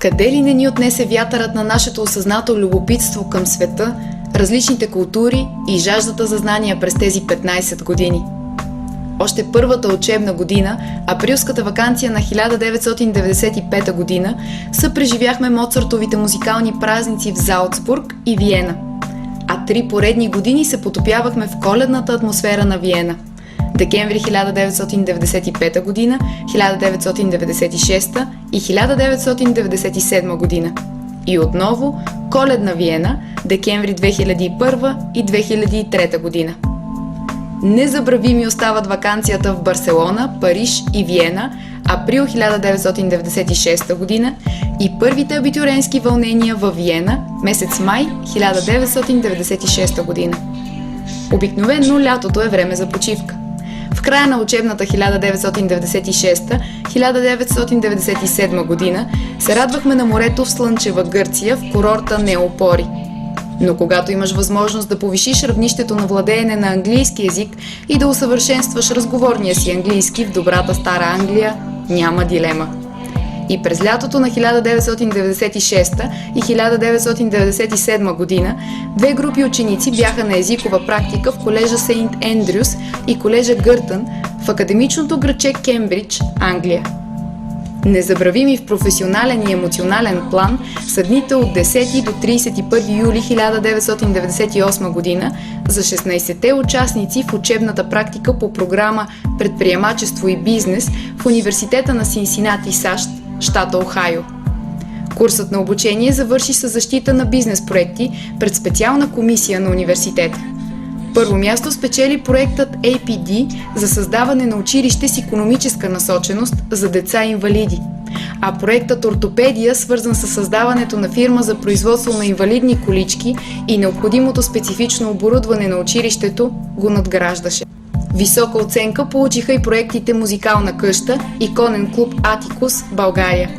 Къде ли не ни отнесе вятърът на нашето осъзнато любопитство към света, различните култури и жаждата за знания през тези 15 години? Още първата учебна година, априлската ваканция на 1995 година, съпреживяхме Моцартовите музикални празници в Залцбург и Виена. А 3 поредни години се потопявахме в коледната атмосфера на Виена. Декември 1995 година, 1996 и 1997 година. И отново коледна Виена, декември 2001 и 2003 година. Незабравими остават ваканцията в Барселона, Париж и Виена, април 1996 година и първите абитюренски вълнения във Виена, месец май 1996 година. Обикновено лятото е време за почивка. В края на учебната 1996-1997 година се радвахме на морето в слънчева Гърция в курорта Неопори. Но когато имаш възможност да повишиш равнището на владеене на английски език и да усъвършенстваш разговорния си английски в добрата стара Англия, няма дилема. И през лятото на 1996 и 1997 година 2 групи ученици бяха на езикова практика в колежа Сейнт Ендрюс и колежа Гъртън в академичното градче Кембридж, Англия. Незабравими в професионален и емоционален план са дните от 10 до 31 юли 1998 година за 16-те участници в учебната практика по програма Предприемачество и бизнес в Университета на Синсинати, САЩ, щата Охайо. Курсът на обучение завърши с защита на бизнес проекти пред специална комисия на университета. Първо място спечели проектът APD за създаване на училище с икономическа насоченост за деца-инвалиди, а проектът Ортопедия, свързан с създаването на фирма за производство на инвалидни колички и необходимото специфично оборудване на училището, го надграждаше. Висока оценка получиха и проектите Музикална къща и Конен клуб Атикус, България.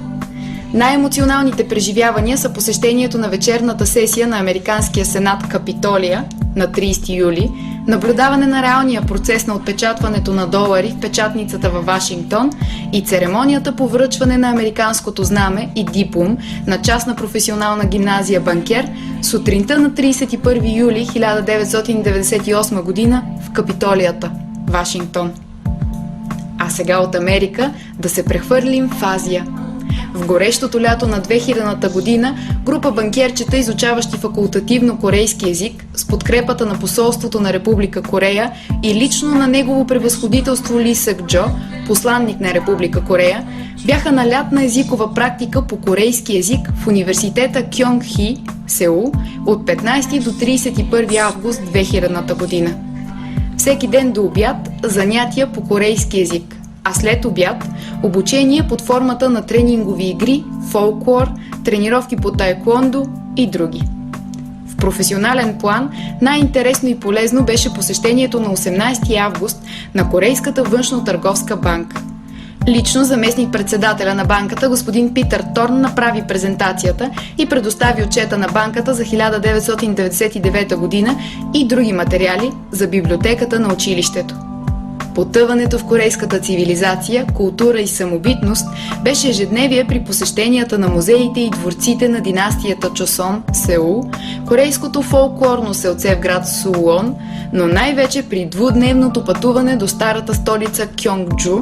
Най-емоционалните преживявания са посещението на вечерната сесия на Американския сенат Капитолия на 30 юли, наблюдаване на реалния процес на отпечатването на долари в печатницата във Вашингтон и церемонията по връчване на американското знаме и диплом на частна професионална гимназия Банкер сутринта на 31 юли 1998 година в Капитолията, Вашингтон. А сега от Америка да се прехвърлим в Азия. В горещото лято на 2000-та година група банкерчета, изучаващи факултативно корейски език, с подкрепата на посолството на Република Корея и лично на негово превъзходителство Ли Сък Джо, посланник на Република Корея, бяха на лятна езикова практика по корейски език в университета Кьонгхи, Сеул, от 15 до 31 август 2000-та година. Всеки ден до обяд занятия по корейски език, а след обяд обучение под формата на тренингови игри, фолклор, тренировки по таеквондо и други. В професионален план най-интересно и полезно беше посещението на 18 август на Корейската външно-търговска банка. Лично заместник-председателя на банката господин Питър Торн направи презентацията и предостави отчета на банката за 1999 година и други материали за библиотеката на училището. Потъването в корейската цивилизация, култура и самобитност беше ежедневие при посещенията на музеите и дворците на династията Чосон, Сеул, корейското фолклорно селце в град Сулон, но най-вече при двудневното пътуване до старата столица Кьонгджу,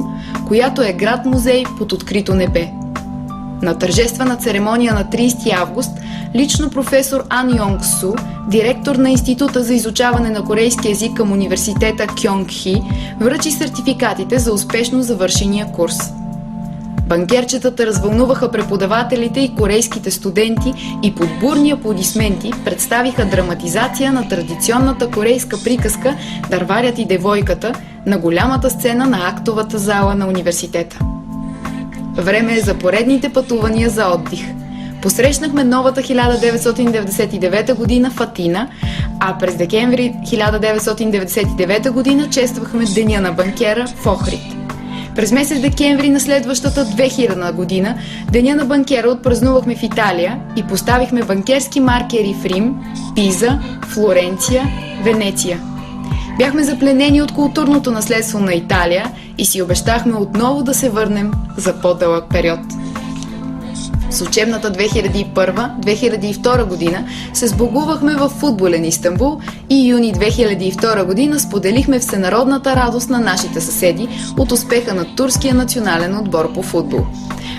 която е град-музей под открито небе. На тържествена церемония на 30 август лично професор Ан Йонг Су, директор на Института за изучаване на корейски език към университета Кьонгхи, връчи сертификатите за успешно завършения курс. Банкерчетата развълнуваха преподавателите и корейските студенти и под бурни аплодисменти представиха драматизация на традиционната корейска приказка "Дърварят и девойката" на голямата сцена на актовата зала на университета. Време е за поредните пътувания за отдих. Посрещнахме новата 1999 година в Атина, а през декември 1999 година чествахме Деня на банкера в Охрид. През месец декември на следващата 2000 година Деня на банкера отпразнувахме в Италия и поставихме банкерски маркери в Рим, Пиза, Флоренция, Венеция. Бяхме запленени от културното наследство на Италия и си обещахме отново да се върнем за по-дълъг период. С учебната 2001-2002 година се сбогувахме в футболен Истанбул и юни 2002 година споделихме всенародната радост на нашите съседи от успеха на турския национален отбор по футбол.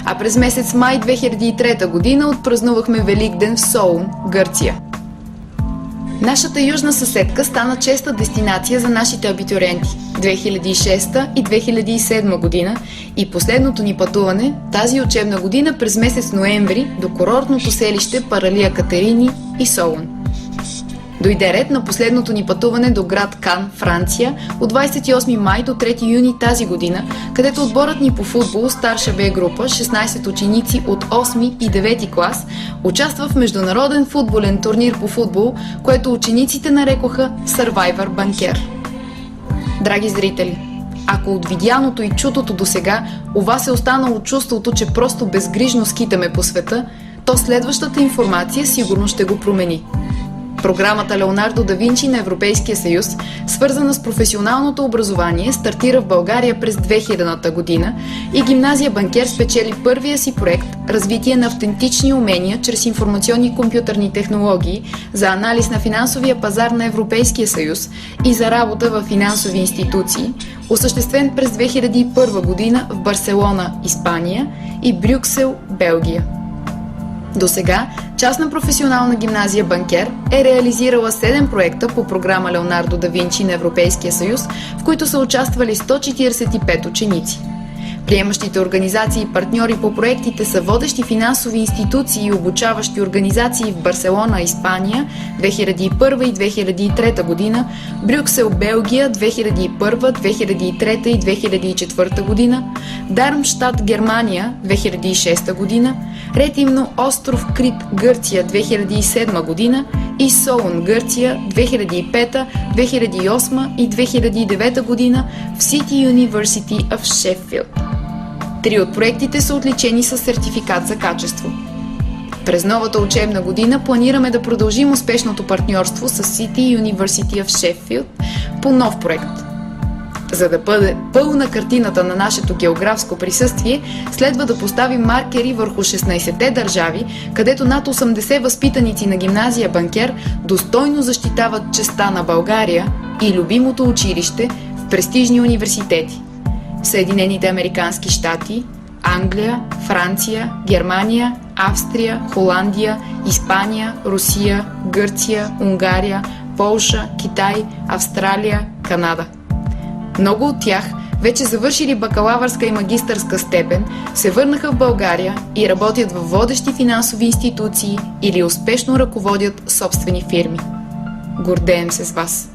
А през месец май 2003 година отпразнувахме Великден в Солун, Гърция. Нашата южна съседка стана честа дестинация за нашите абитуриенти 2006 и 2007 година и последното ни пътуване тази учебна година през месец ноември до курортното селище Паралия Катерини и Солун. Дойде ред на последното ни пътуване до град Кан, Франция, от 28 май до 3 юни тази година, където отборът ни по футбол, старша Б група, 16 ученици от 8 и 9 клас, участва в международен футболен турнир по футбол, което учениците нарекоха Survivor Банкер. Драги зрители, ако от видяното и чутото досега у вас е останало чувството, че просто безгрижно скитаме по света, то следващата информация сигурно ще го промени. Програмата Леонардо да Винчи на Европейския съюз, свързана с професионалното образование, стартира в България през 2000-та година и гимназия Банкер спечели първия си проект „Развитие на автентични умения чрез информационни и компютърни технологии за анализ на финансовия пазар на Европейския съюз и за работа в финансови институции“, осъществен през 2001 година в Барселона, Испания и Брюксел, Белгия. До сега частна професионална гимназия Банкер е реализирала 7 проекта по програма Леонардо да Винчи на Европейския съюз, в които са участвали 145 ученици. Приемащите организации и партньори по проектите са водещи финансови институции и обучаващи организации в Барселона, Испания 2001 и 2003 година, Брюксел, Белгия 2001, 2003 и 2004 година, Дармштат, Германия 2006 година, Ретимно, остров Крит, Гърция 2007 година и Солун, Гърция 2005, 2008 и 2009 година в City University of Sheffield. 3 от проектите са отличени с сертификат за качество. През новата учебна година планираме да продължим успешното партньорство с City University of Sheffield по нов проект. За да бъде пълна картината на нашето географско присъствие, следва да поставим маркери върху 16-те държави, където над 80 възпитаници на гимназия Банкер достойно защитават честта на България и любимото училище в престижни университети: Съединените американски щати, Англия, Франция, Германия, Австрия, Холандия, Испания, Русия, Гърция, Унгария, Полша, Китай, Австралия, Канада. Много от тях, вече завършили бакалавърска и магистърска степен, се върнаха в България и работят в водещи финансови институции или успешно ръководят собствени фирми. Гордеем се с вас!